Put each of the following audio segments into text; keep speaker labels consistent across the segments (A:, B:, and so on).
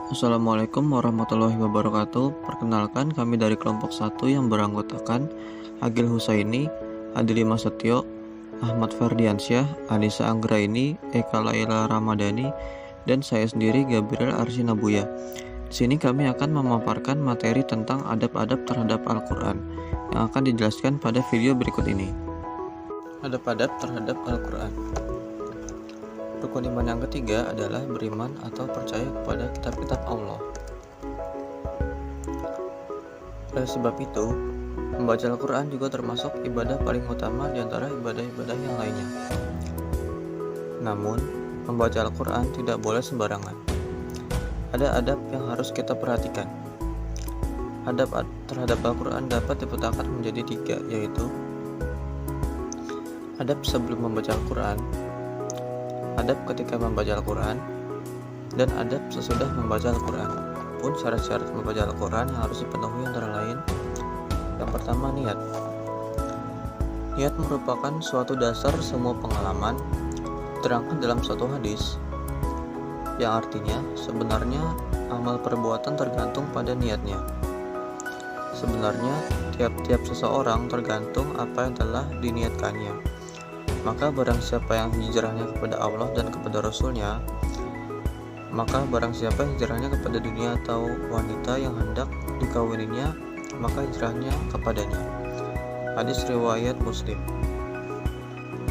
A: Assalamualaikum warahmatullahi wabarakatuh. Perkenalkan, kami dari kelompok 1 yang beranggotakan Agil Husaini, Adili Masetio, Ahmad Ferdiansyah, Anissa Anggraini, Eka Laila Ramadhani, dan saya sendiri Gabriel Arsinabuya. Di sini kami akan memaparkan materi tentang adab-adab terhadap Al-Quran yang akan dijelaskan pada video berikut ini. Adab-adab terhadap Al-Quran. Rukun iman yang ketiga adalah beriman atau percaya kepada kitab-kitab Allah. Oleh sebab itu, membaca Al-Quran juga termasuk ibadah paling utama di antara ibadah-ibadah yang lainnya. Namun, membaca Al-Quran tidak boleh sembarangan. Ada adab yang harus kita perhatikan. Adab terhadap Al-Quran dapat dipetakan menjadi 3, yaitu adab sebelum membaca Al-Quran, adab ketika membaca Al-Quran, dan adab sesudah membaca Al-Quran. Pun syarat-syarat membaca Al-Quran yang harus dipenuhi antara lain: yang pertama, niat. Niat merupakan suatu dasar semua pengalaman, diterangkan dalam suatu hadis, yang artinya sebenarnya amal perbuatan tergantung pada niatnya. Sebenarnya tiap-tiap seseorang tergantung apa yang telah diniatkannya. Maka barang siapa yang hijrahnya kepada Allah dan kepada Rasulnya, maka barang siapa yang hijrahnya kepada dunia atau wanita yang hendak dikawininya, maka hijrahnya kepadanya. Hadis riwayat Muslim.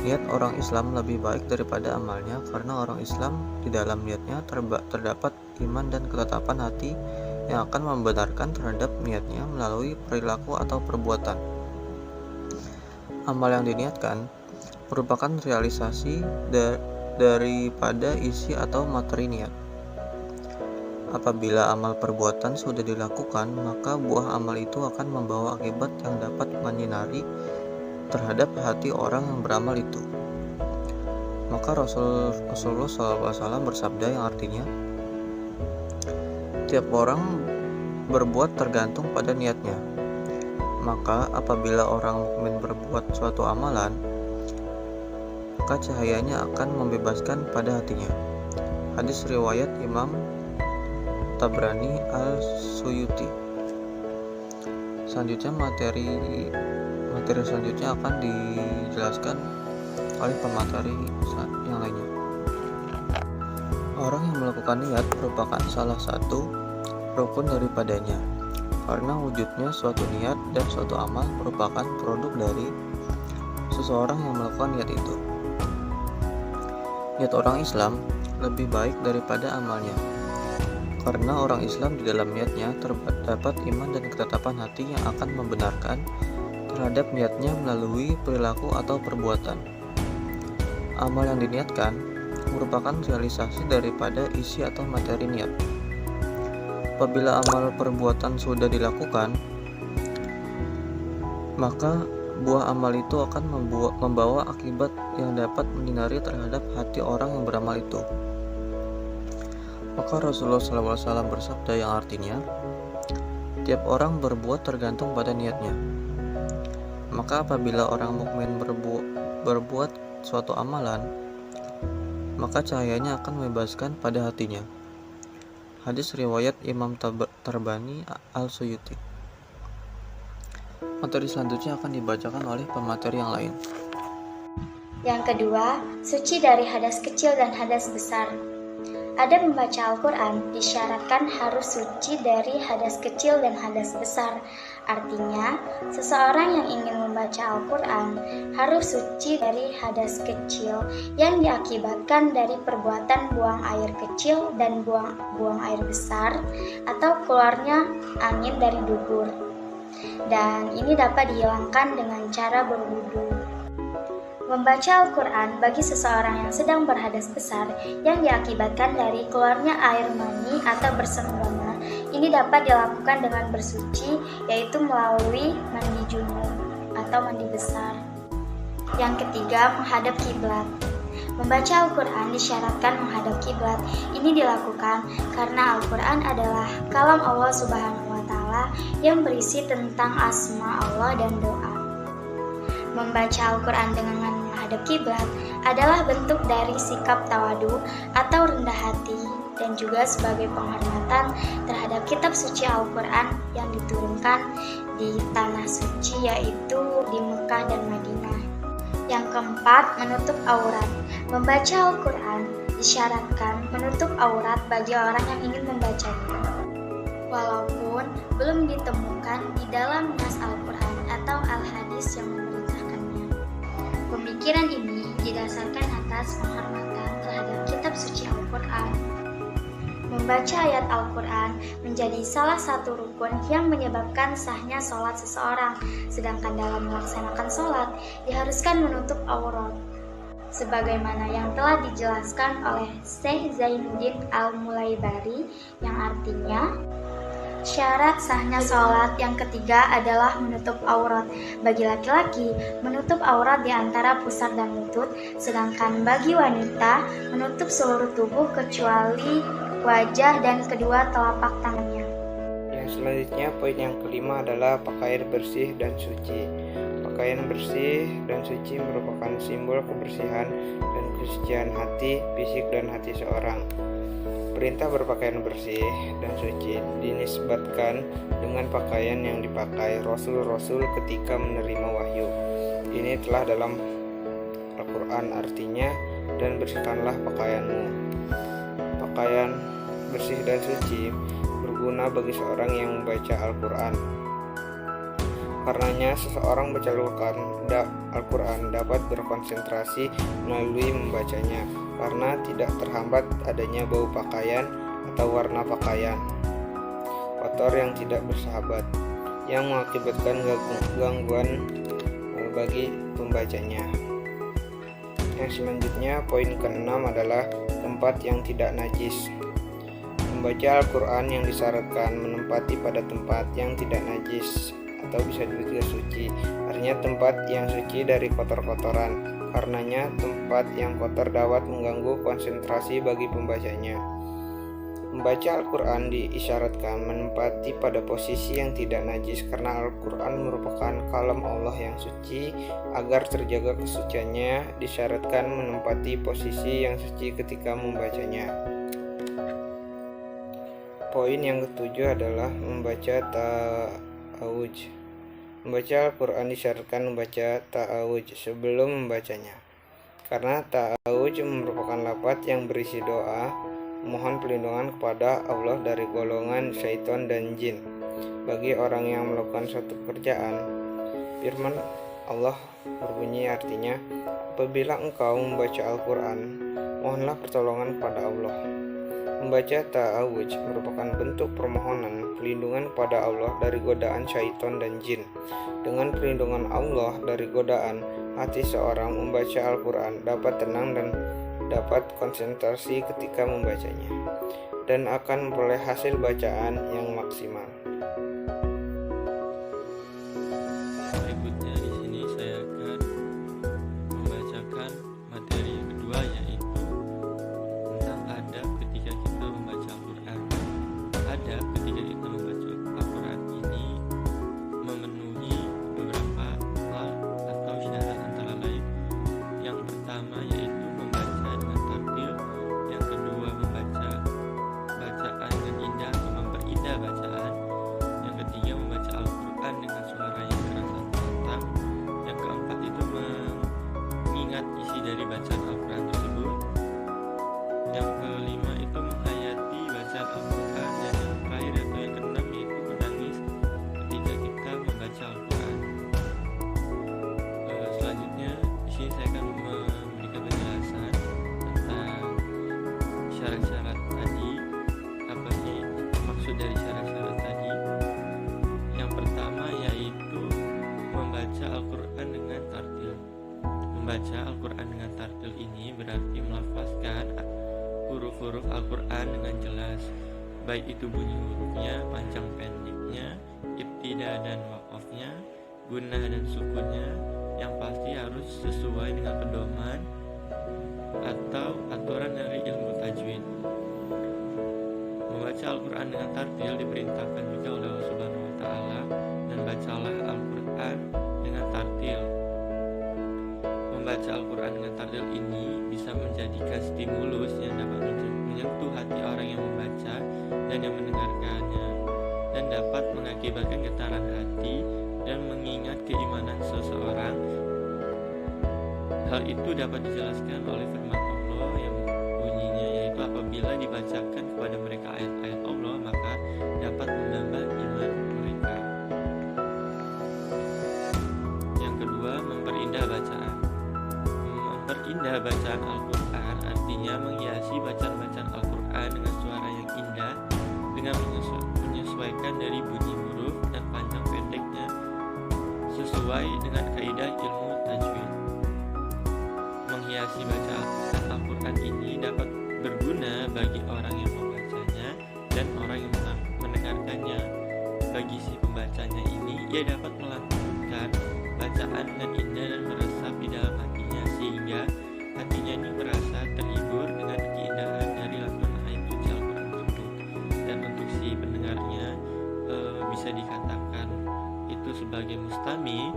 A: Niat orang Islam lebih baik daripada amalnya, karena orang Islam di dalam niatnya terdapat iman dan ketetapan hati yang akan membenarkan terhadap niatnya melalui perilaku atau perbuatan. Amal yang diniatkan merupakan realisasi daripada isi atau materi niat. Apabila amal perbuatan sudah dilakukan, maka buah amal itu akan membawa akibat yang dapat menyinari terhadap hati orang yang beramal itu. Maka Rasulullah SAW bersabda yang artinya, tiap orang berbuat tergantung pada niatnya. Maka apabila orang mukmin berbuat suatu amalan, maka cahayanya akan membebaskan pada hatinya. Hadis riwayat Imam Tabrani Al-Suyuti. Selanjutnya materi selanjutnya akan dijelaskan oleh pemateri yang lainnya. Orang yang melakukan niat merupakan salah satu rukun daripadanya, karena wujudnya suatu niat dan suatu amal merupakan produk dari seseorang yang melakukan niat itu. Niat orang Islam lebih baik daripada amalnya, karena orang Islam di dalam niatnya terdapat iman dan ketetapan hati yang akan membenarkan terhadap niatnya melalui perilaku atau perbuatan. Amal yang diniatkan merupakan realisasi daripada isi atau materi niat. Apabila amal perbuatan sudah dilakukan, maka buah amal itu akan membawa akibat yang dapat menyinari terhadap hati orang yang beramal itu. Maka Rasulullah SAW bersabda yang artinya, tiap orang berbuat tergantung pada niatnya. Maka apabila orang mukmin berbuat suatu amalan, maka cahayanya akan membebaskan pada hatinya. Hadis riwayat Imam Tabrani Al-Suyuti. Materi selanjutnya akan dibacakan oleh pemateri yang lain.
B: Yang kedua, suci dari hadas kecil dan hadas besar. Adab membaca Al-Quran disyaratkan harus suci dari hadas kecil dan hadas besar. Artinya, seseorang yang ingin membaca Al-Quran harus suci dari hadas kecil yang diakibatkan dari perbuatan buang air kecil dan buang air besar, atau keluarnya angin dari dubur. Dan ini dapat dihilangkan dengan cara berwudu. Membaca Al-Quran bagi seseorang yang sedang berhadas besar yang diakibatkan dari keluarnya air mani atau bersenggama, ini dapat dilakukan dengan bersuci, yaitu melalui mandi junub atau mandi besar. Yang ketiga, menghadap kiblat. Membaca Al-Quran disyaratkan menghadap kiblat. Ini dilakukan karena Al-Quran adalah kalam Allah Subhanahu wa Ta'ala yang berisi tentang asma Allah dan doa. Membaca Al-Quran dengan menghadap kiblat adalah bentuk dari sikap tawadu atau rendah hati dan juga sebagai penghormatan terhadap kitab suci Al-Quran yang diturunkan di tanah suci, yaitu di Mekah dan Madinah. Yang keempat, menutup aurat. Membaca Al-Quran disyaratkan menutup aurat bagi orang yang ingin membacanya, walaupun belum ditemukan di dalam nas Al-Quran atau Al-Hadis yang memerintahkannya. Pemikiran ini didasarkan atas penghormatan terhadap kitab suci Al-Quran. Membaca ayat Al-Quran menjadi salah satu rukun yang menyebabkan sahnya sholat seseorang, sedangkan dalam melaksanakan sholat diharuskan menutup aurat, sebagaimana yang telah dijelaskan oleh Syekh Zainuddin Al-Mulaibari, yang artinya syarat sahnya sholat yang ketiga adalah menutup aurat. Bagi laki-laki, menutup aurat di antara pusar dan lutut, sedangkan bagi wanita, menutup seluruh tubuh kecuali wajah dan kedua telapak tangannya.
C: Yang selanjutnya, poin yang kelima adalah pakaian bersih dan suci. Pakaian bersih dan suci merupakan simbol kebersihan dan kesucian hati, fisik dan hati seorang. Perintah berpakaian bersih dan suci dinisbatkan dengan pakaian yang dipakai Rasul-Rasul ketika menerima wahyu. Ini telah dalam Al-Quran, artinya, dan bersihkanlah pakaianmu. Pakaian bersih dan suci berguna bagi seorang yang membaca Al-Quran. Karenanya seseorang baca Al-Quran dapat berkonsentrasi melalui membacanya, karena tidak terhambat adanya bau pakaian atau warna pakaian kotor yang tidak bersahabat yang mengakibatkan gangguan bagi pembacanya. Yang selanjutnya, poin keenam adalah tempat yang tidak najis. Membaca Al-Quran yang disyaratkan menempati pada tempat yang tidak najis atau bisa juga suci, artinya tempat yang suci dari kotor-kotoran. Karenanya tempat yang kotor dapat mengganggu konsentrasi bagi pembacanya. Membaca Al-Quran diisyaratkan menempati pada posisi yang tidak najis, karena Al-Quran merupakan kalam Allah yang suci. Agar terjaga kesuciannya, disyaratkan menempati posisi yang suci ketika membacanya. Poin yang ketujuh adalah membaca ta'awudz. Membaca Al-Quran disyaratkan membaca ta'awudz sebelum membacanya, karena ta'awudz merupakan lafaz yang berisi doa mohon perlindungan kepada Allah dari golongan syaitan dan jin. Bagi orang yang melakukan suatu pekerjaan, firman Allah berbunyi, artinya, apabila engkau membaca Al-Quran, mohonlah pertolongan kepada Allah. Membaca ta'awudz merupakan bentuk permohonan perlindungan kepada Allah dari godaan syaitan dan jin. Dengan perlindungan Allah dari godaan, hati seorang membaca Al-Quran dapat tenang dan dapat konsentrasi ketika membacanya, dan akan memperoleh hasil bacaan yang maksimal.
A: Berikutnya di sini saya akan membacakan materi yang kedua, yaitu tentang adab ketika kita membaca Al-Quran. Adab ketika kita membaca Al-Quran ini memenuhi beberapa hal atau syarat, antara lain yang pertama yaitu membaca dengan tartil, yang kedua membaca bacaan yang indah atau memperindah bacaan, yang ketiga membaca Al-Quran dengan suara yang keras atau lantang, yang keempat itu mengingat isi dari bacaan Al-Quran tersebut, yang kelima itu menghayati bacaan Al-Quran, dan yang terakhir atau yang keenam yaitu menangis ketika kita membaca Al-Quran. Selanjutnya di sini saya akan memberikan penjelasan tentang syarat-syarat tadi. Apa sih maksud dari syarat-syarat tadi? Yang pertama yaitu membaca Al-Quran dengan tartil. Membaca Al-Quran dengan tartil ini berarti melafazkan huruf-huruf Al-Quran dengan jelas, baik itu bunyi hurufnya, panjang pendeknya, ibtida dan waqafnya, gunnah dan sukunnya, yang pasti harus sesuai dengan pedoman atau aturan dari ilmu tajwid. Membaca Al-Quran dengan tartil diperintahkan juga oleh Allah Subhanahu wa Ta'ala, dan bacalah Al-Quran dengan tartil.
D: membaca Al-Quran dengan tartil ini bisa menjadikan stimulus yang dapat menyentuh hati orang yang membaca dan yang mendengarkannya, dan dapat mengakibatkan getaran hati dan mengingat keimanan seseorang. Hal itu dapat dijelaskan oleh firman Allah yang bunyinya yaitu apabila dibacakan kepada mereka ayat-ayat Allah maka dapat menambah iman mereka. Yang kedua, memperindah bacaan. Memperindah bacaan Al-Quran artinya menghiasi bacaan-bacaan Al-Quran dengan suara yang indah dengan menyesuaikan dari bunyi huruf dan panjang pendeknya sesuai dengan kaidah ilmu tajwid. Menghiasi bacaan Al-Quran ini dapat berguna bagi orang yang membacanya dan orang yang mendengarkannya. Bagi si pembacanya ini, ia dapat melantunkan bacaan dengan indah dan meresap di dalam hatinya sehingga hatinya ini merasa terhibur dengan keindahan dari lantunan ayat suci Al-Quran tersebut. Dan untuk si pendengarnya bisa dikatakan itu sebagai mustami.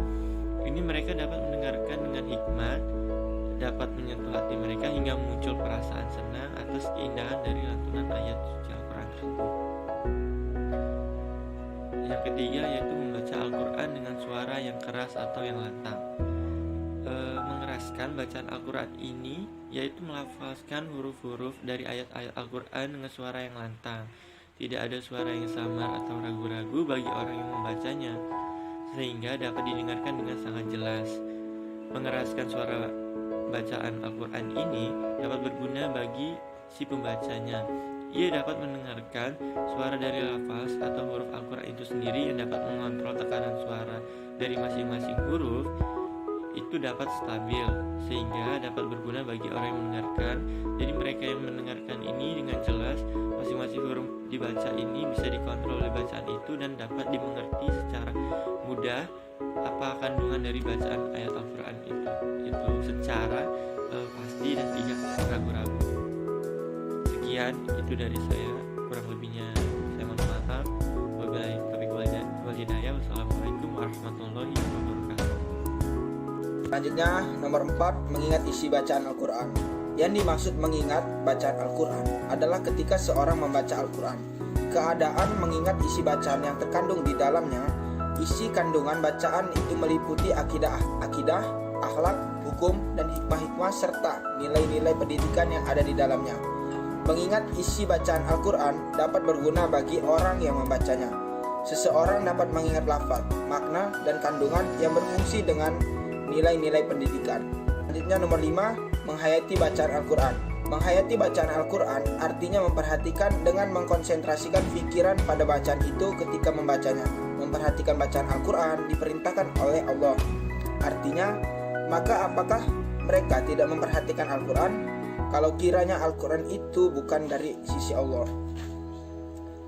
D: Ini mereka dapat mendengarkan dengan hikmat, dapat menyentuh hati mereka hingga muncul perasaan senang atas keindahan dari lantunan ayat suci Al-Quran tersebut. Yang ketiga yaitu membaca Al-Quran dengan suara yang keras atau yang lantang. Mengeraskan bacaan Al-Quran ini yaitu melafazkan huruf-huruf dari ayat-ayat Al-Quran dengan suara yang lantang. Tidak ada suara yang samar atau ragu-ragu bagi orang yang membacanya, sehingga dapat didengarkan dengan sangat jelas. Mengeraskan suara bacaan Al-Quran ini dapat berguna bagi si pembacanya. Ia dapat mendengarkan suara dari lafaz atau huruf Al-Quran itu sendiri yang dapat mengontrol tekanan suara dari masing-masing huruf itu dapat stabil sehingga dapat berguna bagi orang yang mendengarkan. Jadi mereka yang mendengarkan ini dengan jelas masing-masing huruf dibaca ini bisa dikontrol oleh bacaan itu dan dapat dimengerti secara mudah apa kandungan dari bacaan ayat Al-Quran itu secara pasti dan tidak ragu-ragu. Sekian itu dari saya, kurang lebihnya saya mohon maaf. Wabillahi taufiq wal hidayah. Wassalamualaikum warahmatullahi wabarakatuh.
E: Selanjutnya nomor 4, mengingat isi bacaan Al-Quran. Yang dimaksud mengingat bacaan Al-Quran adalah ketika seorang membaca Al-Quran, keadaan mengingat isi bacaan yang terkandung di dalamnya. Isi kandungan bacaan itu meliputi akidah, akhlak, hukum, dan hikmah-hikmah serta nilai-nilai pendidikan yang ada di dalamnya. Mengingat isi bacaan Al-Quran dapat berguna bagi orang yang membacanya. Seseorang dapat mengingat lafaz, makna, dan kandungan yang berfungsi dengan nilai-nilai pendidikan. Selanjutnya nomor 5, menghayati bacaan Al-Quran. Menghayati bacaan Al-Quran artinya memperhatikan dengan mengkonsentrasikan pikiran pada bacaan itu ketika membacanya. Memperhatikan bacaan Al-Quran diperintahkan oleh Allah. Artinya, maka apakah mereka tidak memperhatikan Al-Quran kalau kiranya Al-Quran itu bukan dari sisi Allah?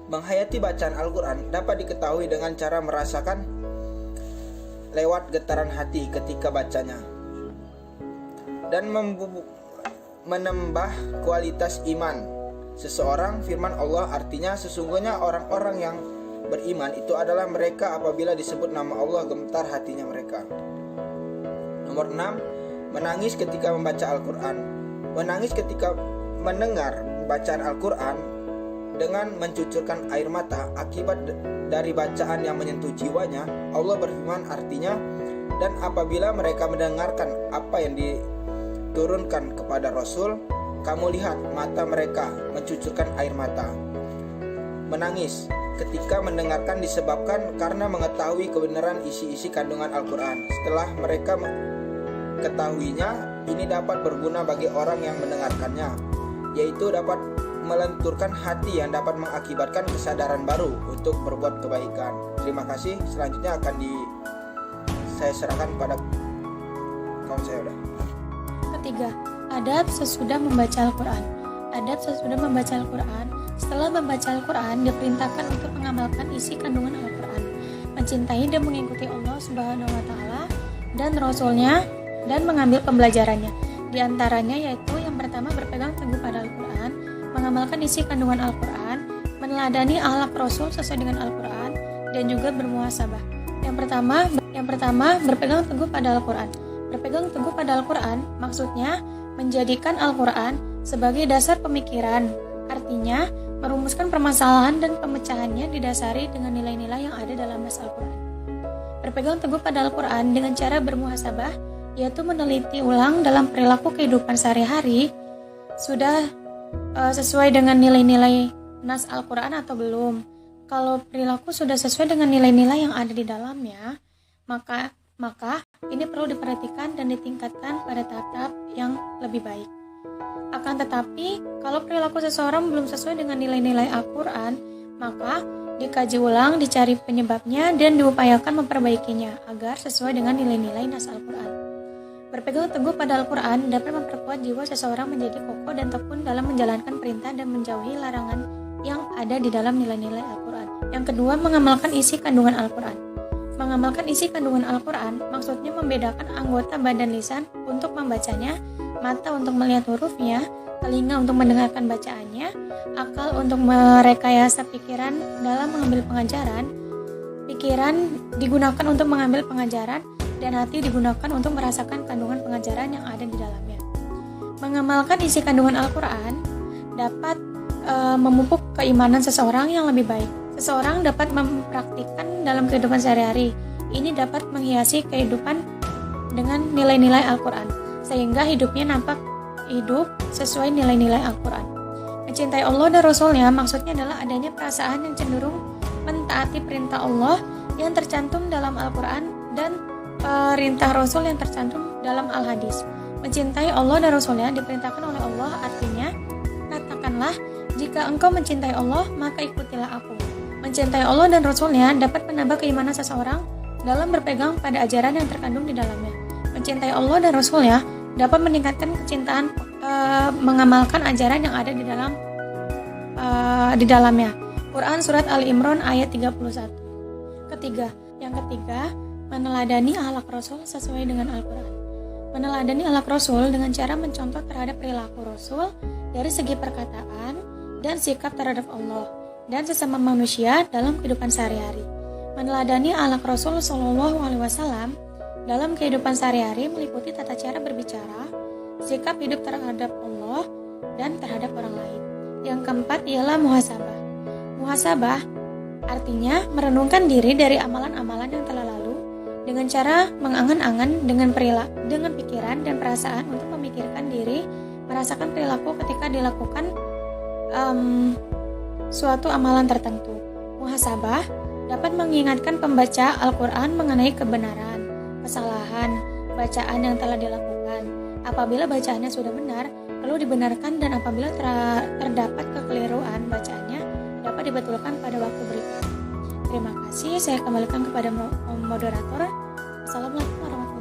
E: Menghayati bacaan Al-Quran dapat diketahui dengan cara merasakan lewat getaran hati ketika bacanya dan menambah kualitas iman seseorang. Firman Allah artinya sesungguhnya orang-orang yang beriman itu adalah mereka apabila disebut nama Allah gemetar hatinya mereka. Nomor 6, menangis ketika membaca Al-Quran. Menangis ketika mendengar bacaan Al-Quran dengan mencucurkan air mata akibat dari bacaan yang menyentuh jiwanya. Allah berfirman artinya, dan apabila mereka mendengarkan apa yang diturunkan kepada Rasul, kamu lihat mata mereka mencucurkan air mata. Menangis ketika mendengarkan disebabkan karena mengetahui kebenaran isi-isi kandungan Al-Quran. Setelah mereka ketahuinya, ini dapat berguna bagi orang yang mendengarkannya, yaitu dapat melenturkan hati yang dapat mengakibatkan kesadaran baru untuk berbuat kebaikan. Terima kasih. Selanjutnya akan saya serahkan pada kawan saya.
F: Ketiga, adab sesudah membaca Al-Quran. Adab sesudah membaca Al-Quran. Setelah membaca Al-Quran, diperintahkan untuk mengamalkan isi kandungan Al-Quran, mencintai dan mengikuti Allah Subhanahu wa Ta'ala dan Rasul-Nya, dan mengambil pembelajarannya. Di antaranya yaitu yang pertama, berpegang teguh pada Al-Quran, mengamalkan isi kandungan Al-Quran, meneladani akhlak Rasul sesuai dengan Al-Quran, dan juga bermuhasabah. Yang pertama, berpegang teguh pada Al-Quran, Berpegang teguh pada Al-Quran maksudnya menjadikan Al-Quran sebagai dasar pemikiran, artinya merumuskan permasalahan dan pemecahannya didasari dengan nilai-nilai yang ada dalam nas Al-Quran. Berpegang teguh pada Al-Quran dengan cara bermuhasabah, yaitu meneliti ulang dalam perilaku kehidupan sehari-hari, sudah sesuai dengan nilai-nilai nas Al-Quran atau belum. Kalau perilaku sudah sesuai dengan nilai-nilai yang ada di dalamnya, maka ini perlu diperhatikan dan ditingkatkan pada tahap yang lebih baik. Akan tetapi, kalau perilaku seseorang belum sesuai dengan nilai-nilai Al-Quran, maka dikaji ulang, dicari penyebabnya, dan diupayakan memperbaikinya agar sesuai dengan nilai-nilai nas Al-Quran. Berpegang teguh pada Al-Quran dapat memperkuat jiwa seseorang menjadi kokoh dan tekun dalam menjalankan perintah dan menjauhi larangan yang ada di dalam nilai-nilai Al-Quran. Yang kedua, mengamalkan isi kandungan Al-Quran. Mengamalkan isi kandungan Al-Quran maksudnya membedakan anggota badan lisan untuk membacanya, mata untuk melihat hurufnya, telinga untuk mendengarkan bacaannya, akal untuk merekayasa pikiran dalam mengambil pengajaran, pikiran digunakan untuk mengambil pengajaran, dan hati digunakan untuk merasakan kandungan pengajaran yang ada di dalamnya. Mengamalkan isi kandungan Al-Quran dapat memupuk keimanan seseorang yang lebih baik. Seseorang dapat mempraktikkan dalam kehidupan sehari-hari. Ini dapat menghiasi kehidupan dengan nilai-nilai Al-Quran, sehingga hidupnya nampak hidup sesuai nilai-nilai Al-Quran. Mencintai Allah dan Rasulnya maksudnya adalah adanya perasaan yang cenderung mentaati perintah Allah yang tercantum dalam Al-Quran dan perintah Rasul yang tercantum dalam Al-Hadis. Mencintai Allah dan Rasulnya diperintahkan oleh Allah, artinya katakanlah, jika engkau mencintai Allah, maka ikutilah aku. Mencintai Allah dan Rasulnya dapat menambah keimanan seseorang dalam berpegang pada ajaran yang terkandung di dalamnya. Mencintai Allah dan Rasulnya dapat meningkatkan kecintaan mengamalkan ajaran yang ada di dalamnya. Quran Surat Ali Imran ayat 31. Yang ketiga, meneladani akhlak Rasul sesuai dengan Al-Quran. Meneladani akhlak Rasul dengan cara mencontoh terhadap perilaku Rasul dari segi perkataan dan sikap terhadap Allah dan sesama manusia dalam kehidupan sehari-hari. Meneladani akhlak Rasul Shallallahu Alaihi Wasallam dalam kehidupan sehari-hari meliputi tata cara berbicara, sikap hidup terhadap Allah dan terhadap orang lain. Yang keempat ialah muhasabah. Muhasabah artinya merenungkan diri dari amalan-amalan yang telah lalu dengan cara mengangan-angan dengan pikiran dan perasaan untuk memikirkan diri, merasakan perilaku ketika dilakukan suatu amalan tertentu. Muhasabah dapat mengingatkan pembaca Al-Quran mengenai kebenaran, kesalahan, bacaan yang telah dilakukan. Apabila bacaannya sudah benar, perlu dibenarkan, dan apabila terdapat kekeliruan bacaannya, dapat dibetulkan pada waktu berikutnya. Terima kasih, saya kembalikan kepada moderator. Assalamualaikum warahmatullahi wabarakatuh.